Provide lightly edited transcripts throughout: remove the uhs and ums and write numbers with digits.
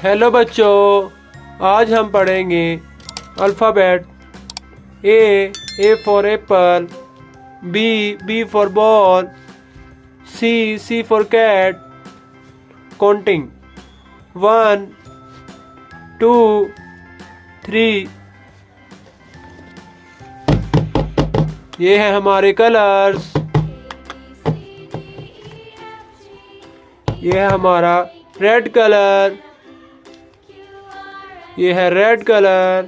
Hello बच्चों, आज हम पढ़ेंगे alphabet. A for apple, B for ball, C for cat. Counting 1 2 3। ये है हमारे कलर्स। ये है हमारा रेड कलर। ये है रेड कलर।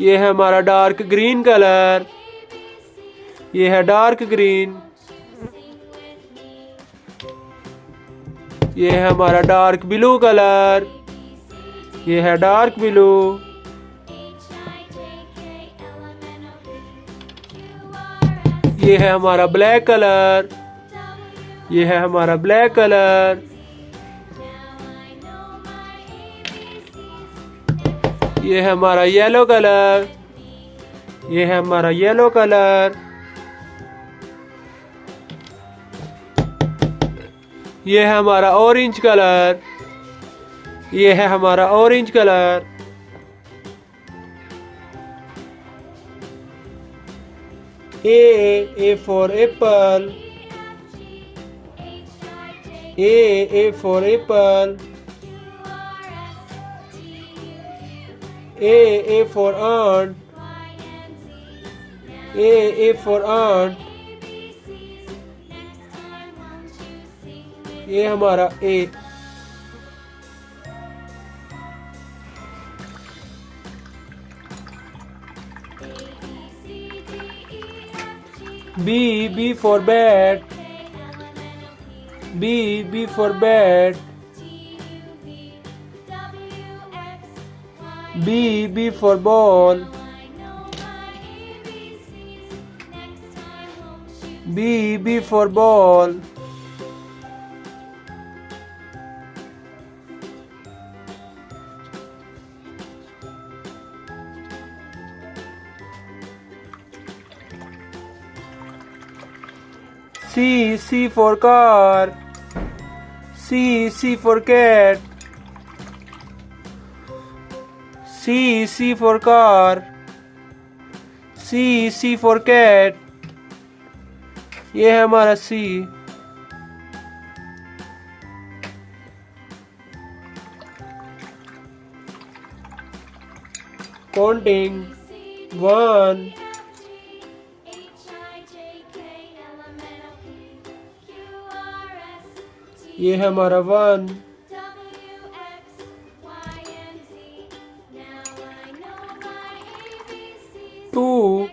ये है हमारा डार्क ग्रीन कलर। ये है डार्क ग्रीन। ये है हमारा डार्क ब्लू कलर। ये है डार्क ब्लू। ये है हमारा ब्लैक कलर। ये है हमारा ब्लैक कलर। ये है हमारा येलो कलर। ये है हमारा येलो कलर। ये है हमारा ऑरेंज कलर। ये है हमारा orange colour. A for apple. A for apple. A for ant. A for ant. ये हमारा A। B for bat. B for bat. B for ball. B for ball. C for car. C for cat. C for car. C for cat. ये है हमारा C। Counting 1 ये है हमारा 1 2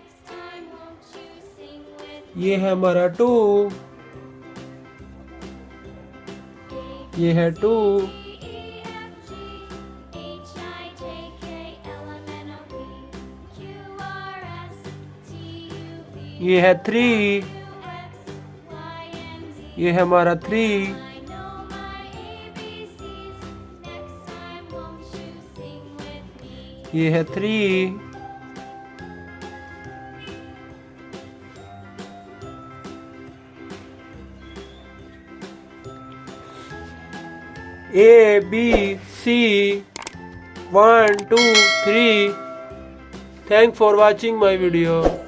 ये है हमारा 2 ये है 2 ये है 3 ये है हमारा 3 ये है 3 A B C 1 2 3। Thanks for watching my video.